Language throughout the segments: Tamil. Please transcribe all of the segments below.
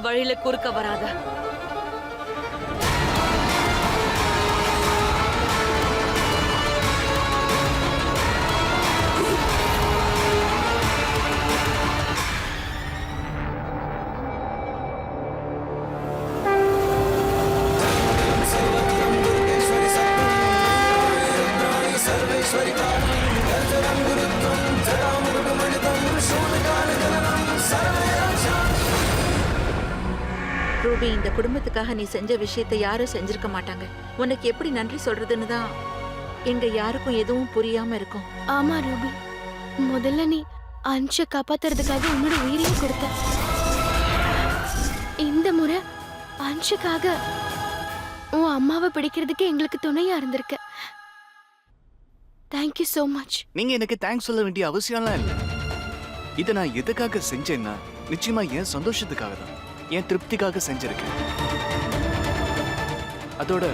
என் வழியில குறுக்க வராத. ரூபி, இந்த குடும்பத்துக்காக நீ செஞ்ச விஷயத்தை யாரும் செஞ்சிருக்க மாட்டாங்க. உனக்கு எப்படி நன்றி சொல்றதுன்னு தான் எங்க யாருக்கும் எதுவும் புரியாம இருக்கும். ஆமா ரூபி, முதல்ல நீ அன்ஷ காப்பாத்துறதுக்காக உன்னோட உயிரையே கொடுத்த. இந்த முறை அன்ஷுக்காக உன் அம்மாவை பிடிக்கிறதுக்கு எங்களுக்கு துணையா இருந்திருக்க. Thank you so much. நீங்க எனக்கு தேங்க்ஸ் சொல்ல வேண்டிய அவசியம்லாம் இல்லை. இதை நான் எதுக்காக செஞ்சேன்னா நிச்சயமா என் சந்தோஷத்துக்காக தான், என் திருப்திக்காக செஞ்சிருக்கேன். அதோட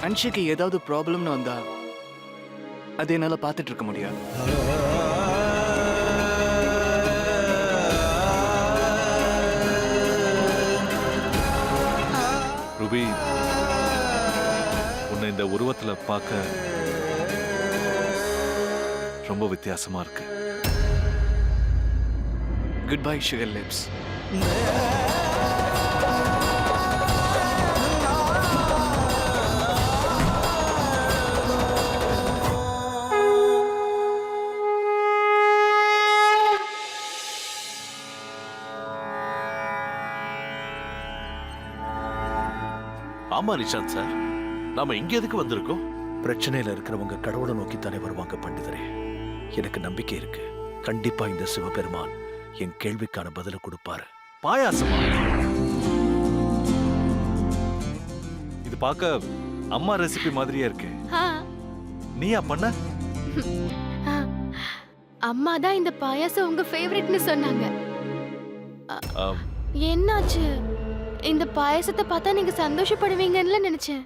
அன்ஷுக்கு ஏதாவது ப்ராப்ளம்னு வந்தா அதை என்னால பார்த்துட்டு இருக்க முடியாது. ரூபி, உன்னை இந்த உருவத்துல பார்க்க ரொம்ப வித்தியாசமா இருக்கு. Good bye sugar lips. ஆமா நிஷாந்த் சார், நாம இங்க எதுக்கு வந்திருக்கோம்? பிரச்சனையில இருக்கிறவங்க கடவுளை நோக்கித்தானே வருவாங்க பண்டிதரே. எனக்கு நம்பிக்கை இருக்கு, கண்டிப்பா இந்த சிவபெருமான் என் கேள்விக்கான பதில கொடுப்பாரு. பாயாசமா? இது பார்க்க அம்மா ரெசிபி மாதிரியே இருக்கு. நீயா பண்ண? அம்மா தான் இந்த பாயாசம் உங்க ஃபேவரட்னு சொன்னாங்க. என்னாச்சு? இந்த பாயாசத்தை பார்த்தா நீங்க சந்தோஷப்படுவீங்கன்னு நினைச்சேன்.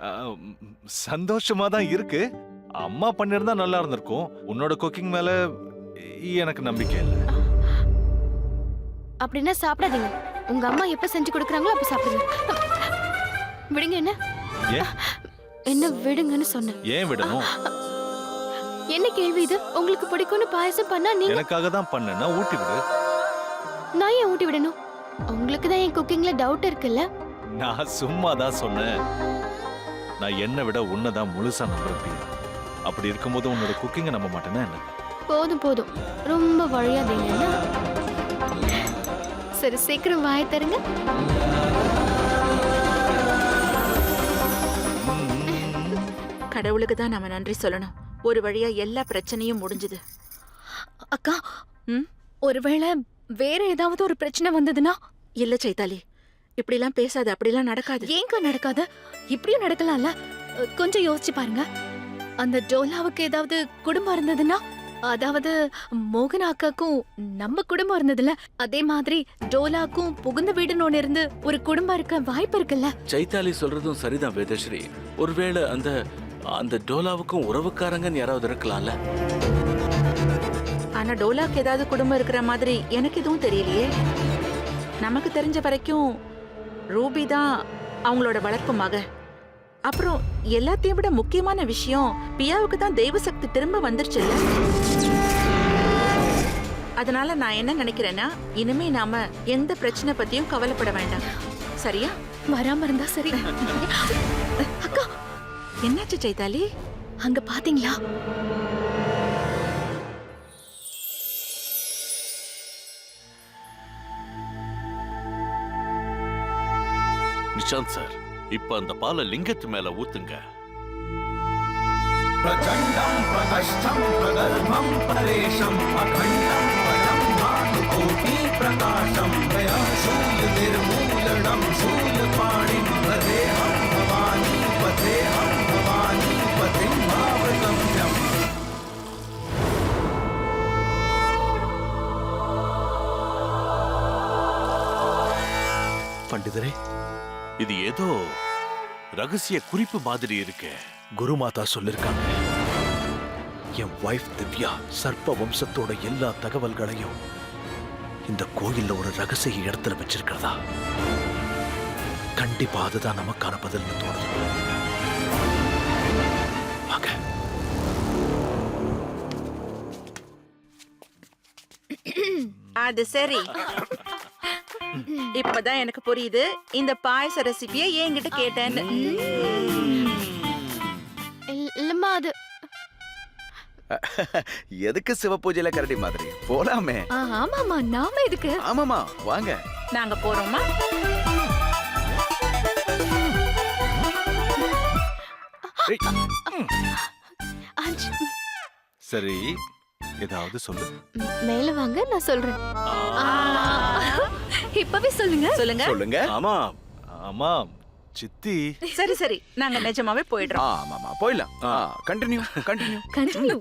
சந்தோஷமா தான் இருக்கு. அம்மா பண்ணிருந்தா நல்லா இருந்திருக்கும். உன்னோட குக்கிங் மேல எனக்கு நம்பிக்கை இல்லை. அப்படின்னா சாப்பிடாதீங்க. உங்க அம்மா எப்ப செஞ்சு கொடுக்கறாங்களோ அப்ப சாப்பிடுங்க. விடுங்க. என்ன விடுங்கன்னு சொன்னேன். ஏன் விடணும்? என்ன கேள்வி இது? உங்களுக்கு பிடிக்கும்னு பாயாசம் பண்ணா நீங்க எனக்காக தான் பண்ணேன்னா ஊட்டி விடு. நான் ஏன் ஊட்டி விடணும்? உங்களுக்கு தான் என் குக்கிங்ல டவுட் இருக்குல்ல? நான் சும்மா தான் சொன்னேன். நான் என்னை விட உன்னதான் முழுசா நம்புறேன். அப்படி இருக்கும்போது உன்னோட குக்கிங்க நம்ப மாட்டேன்னா என்ன? போதும் ரொம்ப வழியாதீங்க. சரி, சீக்கிரம் வாயை தருங்க. கடவுளுக்கு தான் நாம நன்றி சொல்லணும். ஒரு வழியா எல்லா பிரச்சனையும் முடிஞ்சது. அக்கா, ஒருவேளை வேற ஏதாவது ஒரு பிரச்சனை வந்ததுன்னா? இல்ல சைதாலி, இப்படிலாம் பேசாது. அப்படிலாம் நடக்காது. ஏங்க நடக்காது? இப்படியும் நடக்கலாம்ல. கொஞ்சம் யோசிச்சு பாருங்க. அந்த டோலாவுக்கு ஏதாவது குடும்பம் இருந்ததுன்னா, அதாவது மோகனா அக்காக்கும் நம்ம குடும்பம் இருந்ததுல, அதே மாதிரி டோலாக்கும் புகுந்த வீடுன்னு ஒண்ணு இருந்து ஒரு குடும்பம் இருக்க வாய்ப்பு இருக்குல்ல? சைத்தாலி சொல்றதும் சரிதான் வேதஸ்ரீ. ஒருவேளை அந்த டோலாவுக்கும் உறவுக்காரங்கன்னு யாராவது இருக்கலாம்ல. ஆனா டோலாக்கு ஏதாவது குடும்பம் இருக்கிற மாதிரி எனக்கு எதுவும் தெரியலையே. நமக்கு தெரிஞ்ச வரைக்கும் ரூபி தான் அவங்களோட வளர்ப்பு மக. அப்புறம் எல்லாத்தையும் விட முக்கியமான விஷயம், பியாவுக்கு தான் தெய்வ சக்தி திரும்ப வந்துருச்சுல்ல. அதனால நான் என்ன நினைக்கிறேன்னா, இனிமே நாம எந்த பிரச்சனை பத்தியும் கவலைப்பட வேண்டாம். சரியா? வராம இருந்தா சரி. அக்கா, என்னாச்சு சைதாலி? அங்க பாத்தீங்களா? நிஷாந்த் சார், இப்ப அந்த பாலை லிங்கத்து மேல ஊத்துங்க. பிரச்சண்டம் பிரகஷ்டம் பிரகர்மம் பரேஷம் அகண்டம் பரம் மானுகோடி பிரகாசம் பிரயாசூல நிர்மூலனம் சூல பாணி பதேஹம் பவானி பதேஹம் பவானி பதிம் பாவகம்யம். பண்டிதரே, இது ஏதோ ரகசிய குறிப்பு மாதிரி இருக்கு. குருமாதா சொல்லிருக்காங்க, என் வைஃப் திவ்யா சர்ப்ப வம்சத்தோட எல்லா தகவல்களையும் இந்த கோயில்ல ஒரு ரகசிய இடத்துல வச்சிருக்கிறதா. கண்டிப்பா அதுதான் நமக்கான பதில்னு தோணுது. வாங்க. அது சரி, இப்பதான் எனக்கு புரியுது இந்த பாயச ரெசிபியை என்கிட்ட கேட்டேன்னு. இல்லம்மா அது எதுக்கு சிவ பூஜையில கரடி மாதிரி போலாமே? ஆமாமா, நாம எதுக்கு? ஆமாமா, வாங்க. நாங்க போறோமா? ஆஞ்ச், சரி, ஏதாவது சொல்லு. மேல வாங்க, நான் சொல்றேன். இப்பவே சொல்லுங்க. சொல்லுங்க. சொல்லுங்க. ஆமா, ஆமா சித்தி. சரி சரி, நாங்க நிஜமாவே போயிடுறோம். ஆமாமா, போயிடலாம். Continue continue. கண்டினியூ.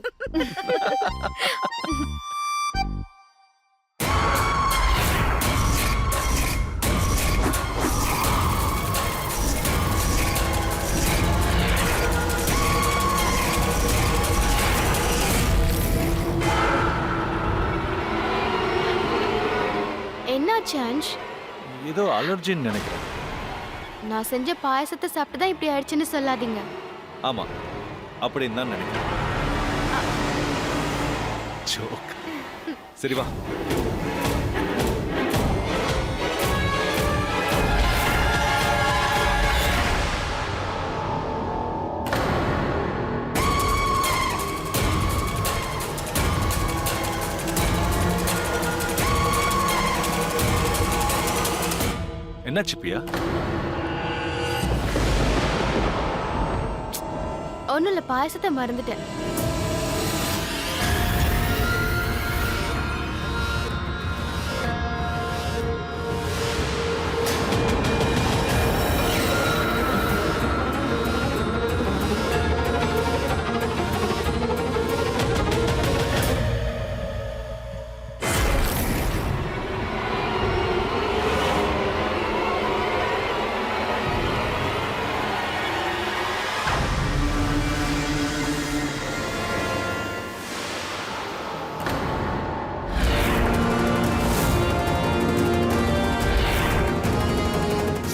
என்னாச்சு ஆஞ்ச்? ஏதோ அலர்ஜின்னு நினைக்கிறேன். நான் செஞ்ச பாயசத்தை சாப்பிட்டு தான் இப்படி ஆயிடுச்சுன்னு சொல்லாதீங்க. ஆமா, அப்படின்னு தான் நினைக்கிறேன். ஜோக். சரி வா. என்னாச்சு பிரியா? ஒன்னும் இல்ல, பாயசத்தை மறந்துட்டேன்.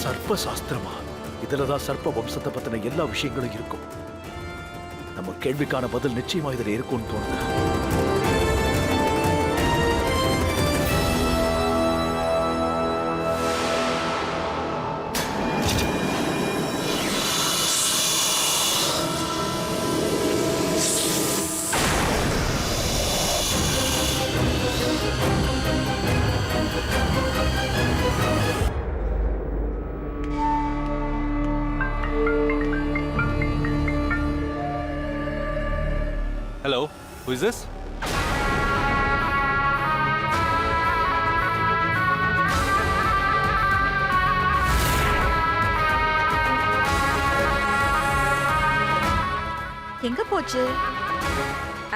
சர்ப்ப சாஸ்திரமா? இதுலதான் சர்ப்ப வம்சத்தை பத்தின எல்லா விஷயங்களும் இருக்கும். நம்ம கேள்விக்கான பதில் நிச்சயமா இதுல இருக்கும்னு தோணுது. Hello, who is this? எங்க போச்சு?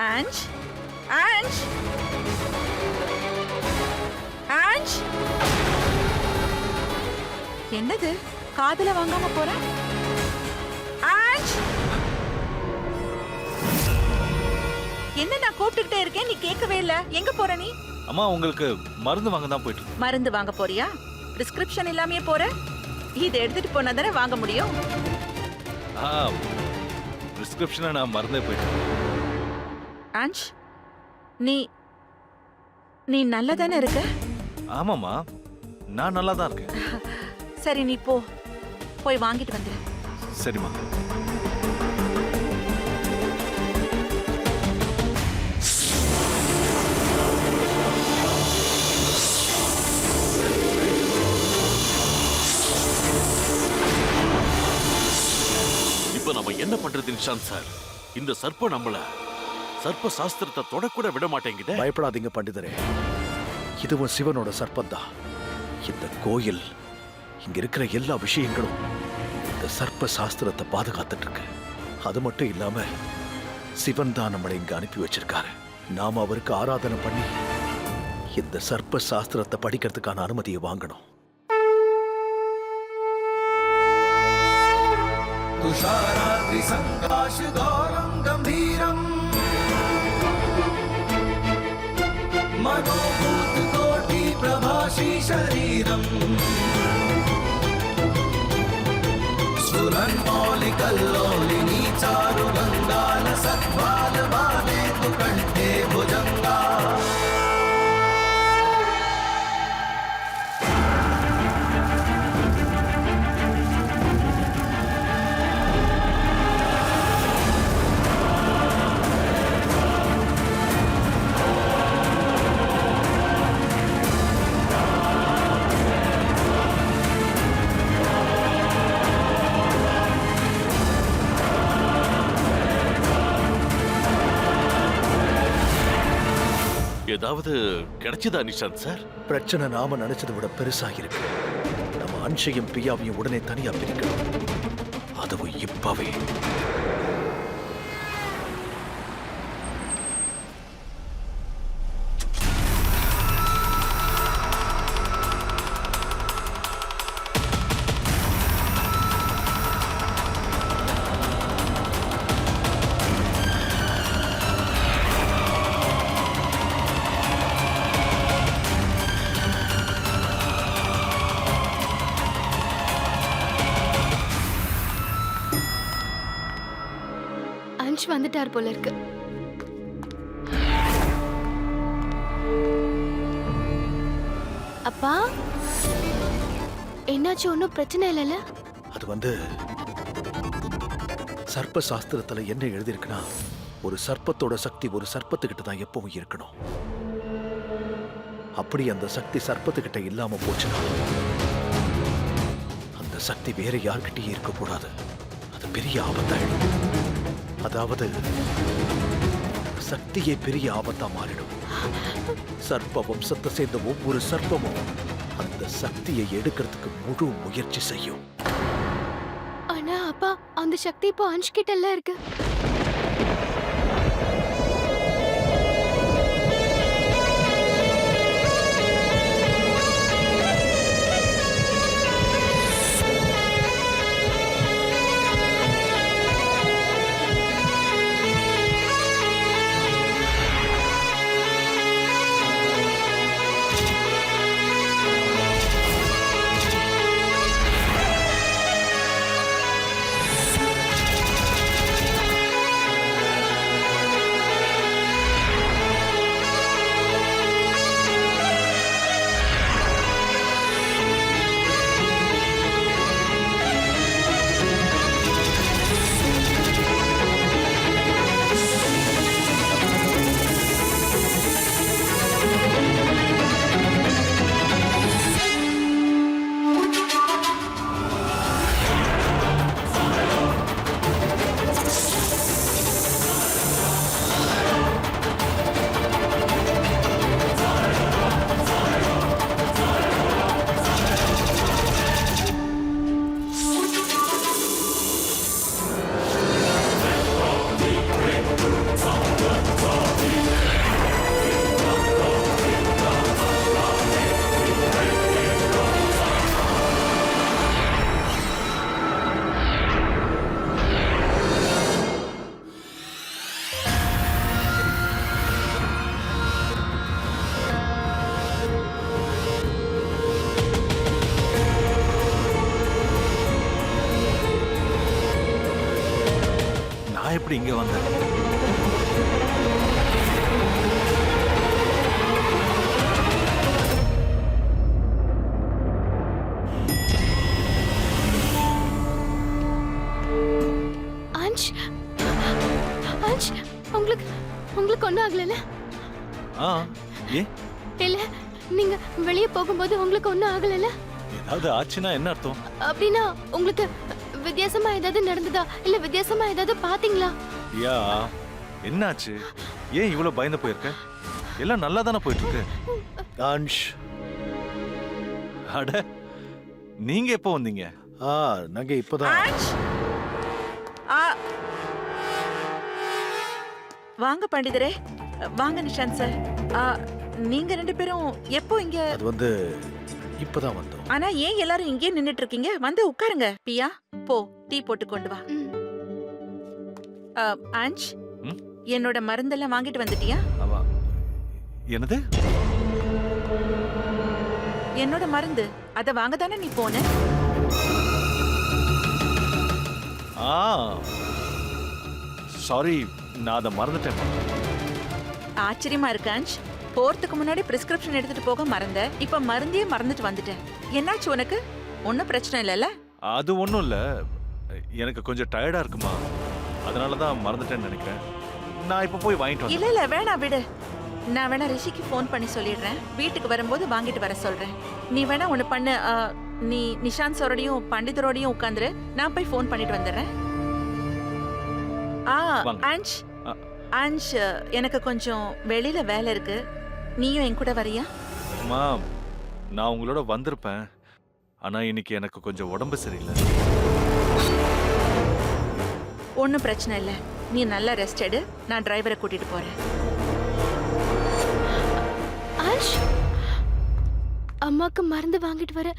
ஆஞ்ச், ஆஞ்ச், ஆஞ்ச். என்னது, காதுல வாங்காம போற? ஆஞ்ச், என்ன நான் கூப்பிட்டுக்கிட்டே இருக்கேன், நீ கேட்கவே இல்ல. எங்க போற நீ? அம்மா, உங்களுக்கு மருந்து வாங்க தான் போயிட்டு இருக்கேன். மருந்து வாங்க போறியா? பிரிஸ்கிரிப்ஷன் இல்லாமயே போற? இதை எடுத்துட்டு போனா தானே வாங்க முடியும். பிரிஸ்கிரிப்ஷனை நான் மறந்தே போயிட்டேன். ஆஞ்ச், நீ நீ நல்லா தானே இருக்க? ஆமாம்மா, நான் நல்லா தான் இருக்கேன். சரி, நீ போ, போய் வாங்கிட்டு வந்துரு. சரிம்மா. இப்ப நம்ம என்ன பண்றது நிஷாந்த் சார்? இந்த சர்ப்பம் நம்மள சர்ப்ப சாஸ்திரத்தை தொடக்கூட விட மாட்டேங்குதே. பயப்படாதீங்க பண்டிதரே, இதுவும் சிவனோட சர்ப்பந்தான். இந்த கோயில், இங்க இருக்கிற எல்லா விஷயங்களும் இந்த சர்ப்ப சாஸ்திரத்தை பாதுகாத்துட்டு இருக்கு. அது மட்டும் இல்லாம சிவன் தான் நம்மளை இங்க அனுப்பி வச்சிருக்காரு. நாம அவருக்கு ஆராதனை பண்ணி இந்த சர்ப்ப சாஸ்திரத்தை படிக்கிறதுக்கான அனுமதியை வாங்கணும். तुषाराद्रि संकाशु गौरं गंभीरं मनोभूत कोटि शरीरम् स्फुरन्मौलिकल्लोलिनी चारुगङ्गाल सद्बालबाले तु कण्ठे भुजङ्गा ஏதாவது கிடைச்சதா நிஷாந்த் சார்? பிரச்சனை நாம நினைச்சதை விட பெருசா இருக்கு. நம்ம அன்ஷையும் பிரியாவையும் உடனே தனியா பிரிக்கணும். அதுவும் இப்பவே. அன்ஷ் வந்துட்டார் போல இருக்கு. அப்பா என்னாச்சு? ஒன்னும் பிரச்சனை இல்லைல்ல? அது வந்து சர்ப்ப சாஸ்திரத்துல என்ன எழுதியிருக்குன்னா, ஒரு சர்ப்பத்தோட சக்தி ஒரு சர்ப்பத்துக்கிட்ட தான் எப்பவும் இருக்கணும். அப்படி அந்த சக்தி சர்ப்பத்துக்கிட்ட இல்லாம போச்சுன்னா அந்த சக்தி வேற யார்கிட்டயும் இருக்கக்கூடாது. அது பெரிய ஆபத்தாயிடும். அதாவது சக்தியே பெரிய ஆபத்தா மாறிடும். சர்ப்ப வம்சத்தை சேர்ந்த ஒவ்வொரு சர்ப்பமும் அந்த சக்தியை எடுக்கிறதுக்கு முழு முயற்சி செய்யும். ஆனா அப்பா, அந்த சக்தி இப்போ அன்ஷ் கிட்ட எல்லாம் இருக்கு. எப்படி இங்க வந்த? அன்ஷ், அன்ஷ், உங்களுக்கு ஒன்றும் ஆகலைல்ல? ஏ இல்ல, நீங்க வெளியே போகும்போது உங்களுக்கு ஒன்றும் ஆகலைல்ல? ஏதாவது ஆச்சுன்னா என்ன அர்த்தம்? அப்படின்னா உங்களுக்கு வித்தியாசமா ஏதாவது நடந்ததா, இல்ல வித்தியாசமா ஏதாவது பாத்தீங்களா? யா, என்னாச்சு? ஏன் இவ்வளவு பயந்து போயிருக்க? எல்லாம் நல்லா தானே போயிட்டு இருக்கு. அன்ஷ், அட, நீங்க எப்போ வந்தீங்க? நாங்க இப்பதான். வாங்க பண்டிதரே, வாங்க நிஷாந்த் சார். நீங்க ரெண்டு பேரும் எப்போ இங்க? அது வந்து இப்பதான் வந்தோம். ஆனா ஏன் எல்லாரும் இங்கே நின்னுட்டு இருக்கீங்க? வந்து உட்காருங்க. பியா, போ டீ போட்டு கொண்டு வா. அன்ஷ், என்னோட மருந்தெல்லாம் வாங்கிட்டு வந்துட்டியா? என்னது? என்னோட மருந்து அத வாங்க தானே நீ போன. சாரி, நான் அதை மறந்துட்டேன். ஆச்சரியமா இருக்கு அன்ஷ். போறதுக்கு முன்னாடி பிரிஸ்கிரிப்ஷன் எடுத்துட்டு போக மறந்த, இப்ப மருந்தையே மறந்துட்டு வந்துட்டேன். என்னாச்சு உனக்கு? ஒன்னும் பிரச்சனை இல்லைல்ல? அது ஒன்றும் இல்லை, எனக்கு கொஞ்சம் டயர்டா இருக்குமா, அதனால தான் மறந்துட்டேன்னு நினைக்கிறேன். நான் இப்போ போய் வாங்கிட்டு வரேன். இல்ல இல்ல வேணா விடு. நான் வேணா ரிஷிக்கு ஃபோன் பண்ணி சொல்லிடுறேன். வீட்டுக்கு வரும்போது வாங்கிட்டு வர சொல்றேன். நீ வேணா ஒண்ணு பண்ணு, நீ நிஷாந்த் சாரோடையும் பண்டிதரோடையும் உட்காந்துரு. நான் போய் ஃபோன் பண்ணிட்டு வந்துடுறேன். வாங்க. அன்ஷ் அன்ஷ், எனக்கு கொஞ்சம் வெளியில வேலை இருக்கு. நீயும் என் கூட வரியா? அம்மா, நான் உங்களோட வந்திருப்பேன், ஆனா இன்னைக்கு எனக்கு கொஞ்சம் உடம்பு சரியில்லை. ஒன்றும் பிரச்சனை இல்லை. நீ நல்லா ரெஸ்ட் எடு. நான் டிரைவரை கூட்டிட்டு போறேன். ஆஷ், அம்மாக்கு மருந்து வாங்கிட்டு வர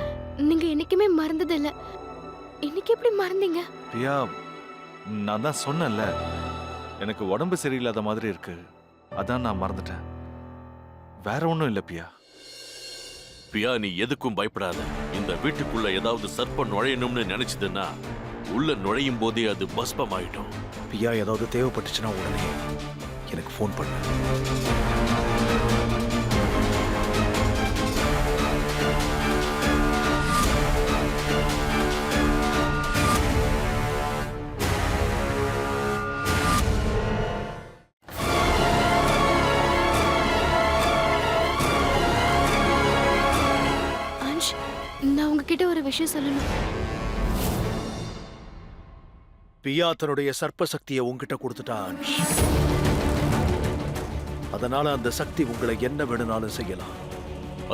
நீங்க என்னைக்குமே மறந்தது இல்ல. இன்னைக்கு எப்படி மறந்தீங்க? பிரியா, நான் தான் சொன்னேன்ல, எனக்கு உடம்பு சரியில்லாத மாதிரி இருக்கு, அதான் நான் மறந்துட்டேன். வேற ஒன்றும் இல்லை பிரியா. பிரியா, நீ எதுக்கும் பயப்படாத. இந்த வீட்டுக்குள்ள ஏதாவது சர்ப்பம் நுழையணும்னு நினைச்சதுன்னா உள்ள நுழையும் போதே அது பஸ்பமாயிடும். பியா ஏதாவது தேவைப்பட்டுச்சுன்னா உடனே எனக்கு ஃபோன் பண்ணு. ஆஷ், நான் உங்ககிட்ட ஒரு விஷயம் சொல்லணும். பியா தன்னுடைய சர்ப்ப சக்தியை உங்ககிட்ட கொடுத்துட்டா அன்ஷ். அதனால அந்த சக்தி உங்களை என்ன வேணும்னாலும் செய்யலாம்.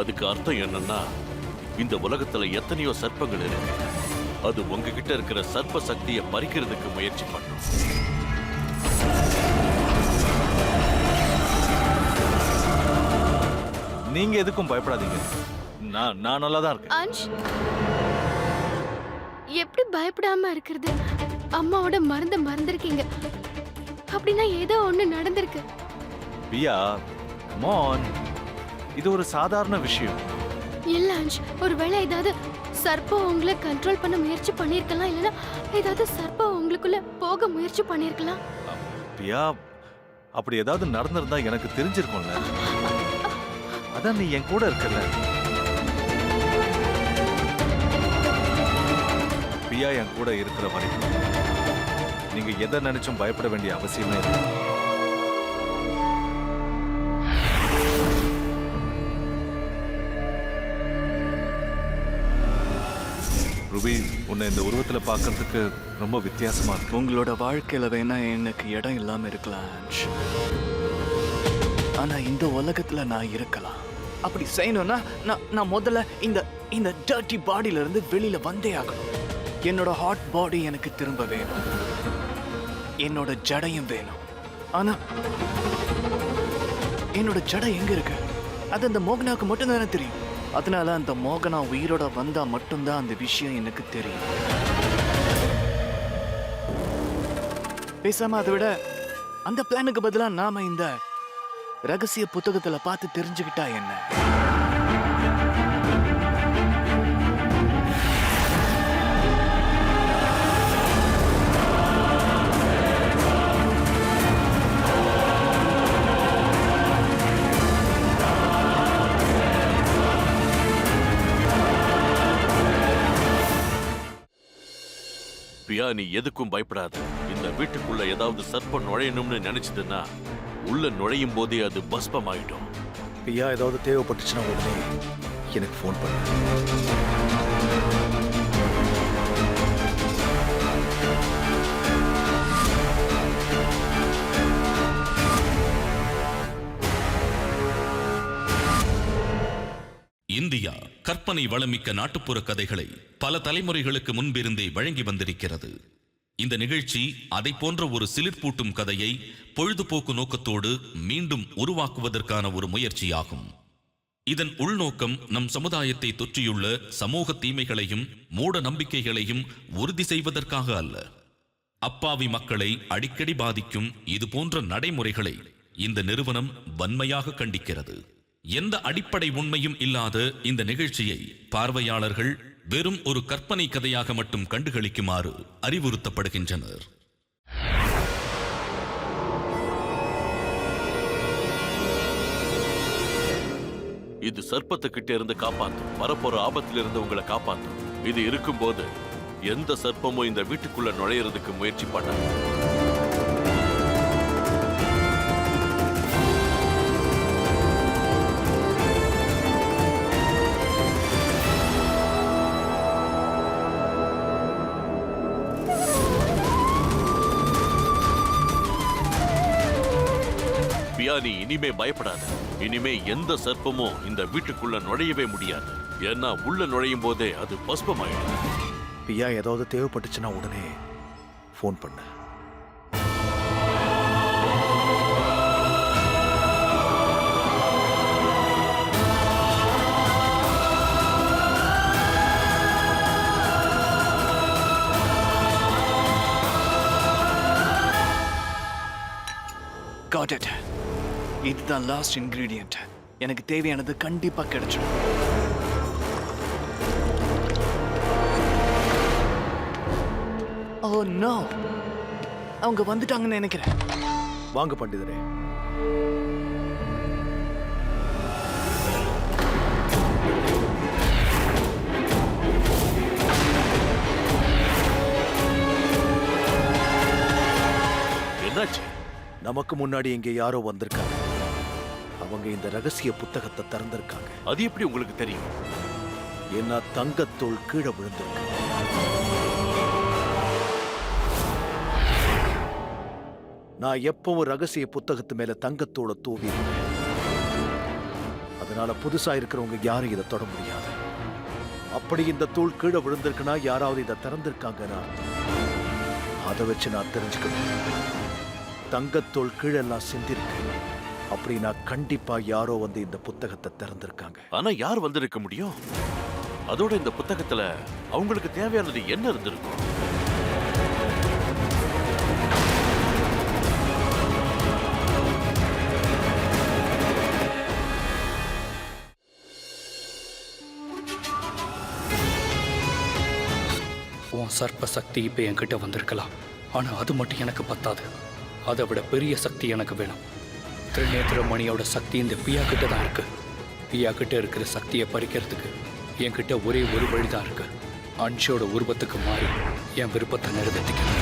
அதுக்கு அர்த்தம் என்னன்னா, இந்த உலகத்துல எத்தனையோ சர்ப்பங்கள் இருக்கு. அது உங்ககிட்ட இருக்கிற சர்ப்ப சக்தியை பறிக்கிறதுக்கு முயற்சி பண்ணும். நீங்க எதுக்கும் பயப்படாதீங்க, நான் நல்லா தான் இருக்கேன். அன்ஷ், எப்படி பயப்படாம இருக்கிறது? அம்மாவோட மருந்து மறந்துருக்கீங்க அப்படின்னா ஏதோ ஒண்ணு நடந்திருக்கு. பிரியா, come on, இது ஒரு சாதாரண விஷயம். இல்ல அன்ஷ், ஒருவேளை ஏதாவது சர்ப்பம் உங்களை கண்ட்ரோல் பண்ண முயற்சி பண்ணிருக்கலாம், இல்லனா ஏதாவது சர்ப்பம் உங்களுக்குள்ள போக முயற்சி பண்ணிருக்கலாம். பிரியா, அப்படி ஏதாவது நடந்திருந்தா எனக்கு தெரிஞ்சிருக்கும்ல. அதான் நீ என் கூட இருக்கல. பிரியா என் கூட இருக்கிற வரைக்கும் நீங்க எதை நினைச்சும் பயப்பட வேண்டிய அவசியமே இல்லை. ரூபி, உன்னை இந்த உருவத்துல பார்க்கறதுக்கு ரொம்ப வித்தியாசமா இருக்கு. உங்களோட வாழ்க்கையில வேணா எனக்கு இடம் இல்லாம இருக்கலாம் ஆன்ஷ். ஆனா இந்த உலகத்துல நான் இருக்கலாம். அப்படி செய்யணும்னா நான் முதல்ல இந்த டர்ட்டி பாடியில இருந்து வெளியில வந்தே ஆகணும். என்னோட ஹாட் பாடி எனக்கு திரும்ப வேணும், என்னோட ஜடையும் வேணும். ஆனா என்னோட ஜடை எங்க இருக்கு? அது அந்த மோகனாவுக்கு மட்டும் தானே தெரியும். அதனால அந்த மோகனா உயிரோட வந்தா மட்டும்தான் அந்த விஷயம் எனக்கு தெரியும். பேசாம அதை விட அந்த பிளானுக்கு பதிலா நாம இந்த ரகசிய புத்தகத்துல பார்த்து தெரிஞ்சுக்கிட்டா என்ன? பிரியா, நீ எதுக்கும் பயப்படாத. இந்த வீட்டுக்குள்ள ஏதாவது சர்ப்பம் நுழையணும்னு நினைச்சதுன்னா உள்ள நுழையும் போதே அது பஸ்பமாயிடும். பியா ஏதாவது தேவைப்பட்டுச்சுன்னா உடனே எனக்கு ஃபோன் பண்ணு. இந்தியா கற்பனை வளமிக்க நாட்டுப்புற கதைகளை பல தலைமுறைகளுக்கு முன்பிருந்தே வழங்கி வந்திருக்கிறது. இந்த நிகழ்ச்சி அதை போன்ற ஒரு சிலிர்ப்பூட்டும் கதையை பொழுதுபோக்கு நோக்கத்தோடு மீண்டும் உருவாக்குவதற்கான ஒரு முயற்சியாகும். இதன் உள்நோக்கம் நம் சமுதாயத்தை தொற்றியுள்ள சமூக தீமைகளையும் மூட நம்பிக்கைகளையும் உறுதி செய்வதற்காக அல்ல. அப்பாவி மக்களை அடிக்கடி பாதிக்கும் இது போன்ற நடைமுறைகளை இந்த நிறுவனம் வன்மையாக கண்டிக்கிறது. எந்த அடிப்படை உண்மையும் இல்லாத இந்த நிகழ்ச்சியை பார்வையாளர்கள் வெறும் ஒரு கற்பனை கதையாக மட்டும் கண்டுகளிக்குமாறு அறிவுறுத்தப்படுகின்றனர். இது சர்ப்பத்துக்கிட்ட இருந்து காப்பாத்தும், வரப்போற ஆபத்திலிருந்து உங்களை காப்பாத்தும். இது இருக்கும்போது எந்த சர்ப்பமும் இந்த வீட்டுக்குள்ள நுழையிறதுக்கு முயற்சி பண்ணாது. பியா, நீ இனிமே பயப்படாத. இனிமே எந்த சர்ப்பமும் இந்த வீட்டுக்குள்ள நுழையவே முடியாது. ஏன்னா உள்ள நுழையும் போதே அது பஸ்பமாயிடும். பியா, ஏதாவது தேவைப்பட்டுச்சுன்னா உடனே ஃபோன் பண்ணு. Got it. இதுதான் லாஸ்ட் இன்கிரீடியன்ட். எனக்கு தேவையானது கண்டிப்பா கிடைச்சிடும். ஓ நோ, அவங்க வந்துட்டாங்கன்னு நினைக்கிறேன். வாங்க பண்டிதரே. என்னாச்சு? நமக்கு முன்னாடி இங்க யாரோ வந்திருக்காங்க. அவங்க இந்த ரகசிய புத்தகத்தை திறந்திருக்காங்க. அது எப்படி உங்களுக்கு தெரியும்? ஏன்னா தங்கத்தோல் கீழே விழுந்திருக்கு. நான் எப்பவும் ரகசிய புத்தகத்து மேல தங்கத்தோட தூவி, அதனால புதுசா இருக்கிறவங்க யாரும் இதை தொட முடியாது. அப்படி இந்த தூள் கீழே விழுந்திருக்குன்னா யாராவது இதை திறந்திருக்காங்கன்னா அதை வச்சு நான் தெரிஞ்சுக்கணும். தங்கத்தோல் கீழெல்லாம் சிந்திருக்கு. அப்படின்னா கண்டிப்பா யாரோ வந்து இந்த புத்தகத்தை திறந்திருக்காங்க. ஆனா யார் வந்திருக்க முடியும்? அதோட இந்த புத்தகத்துல அவங்களுக்கு தேவையானது என்ன இருந்திருக்கும்? உன் சர்ப்ப சக்தி இப்போ என்கிட்ட வந்திருக்கலாம். ஆனா அது மட்டும் எனக்கு பத்தாது. அதை விட பெரிய சக்தி எனக்கு வேணும். திரிநேத்திரமணியோட சக்தி இந்த பியா கிட்ட தான் இருக்கு. பியா கிட்ட இருக்கிற சக்தியை பறிக்கிறதுக்கு என்கிட்ட ஒரே ஒரு வழிதான் இருக்கு. அன்ஷோட உருவத்துக்கு மாறி என் விருப்பத்தை நிறைவேற்றிக்கிறேன்.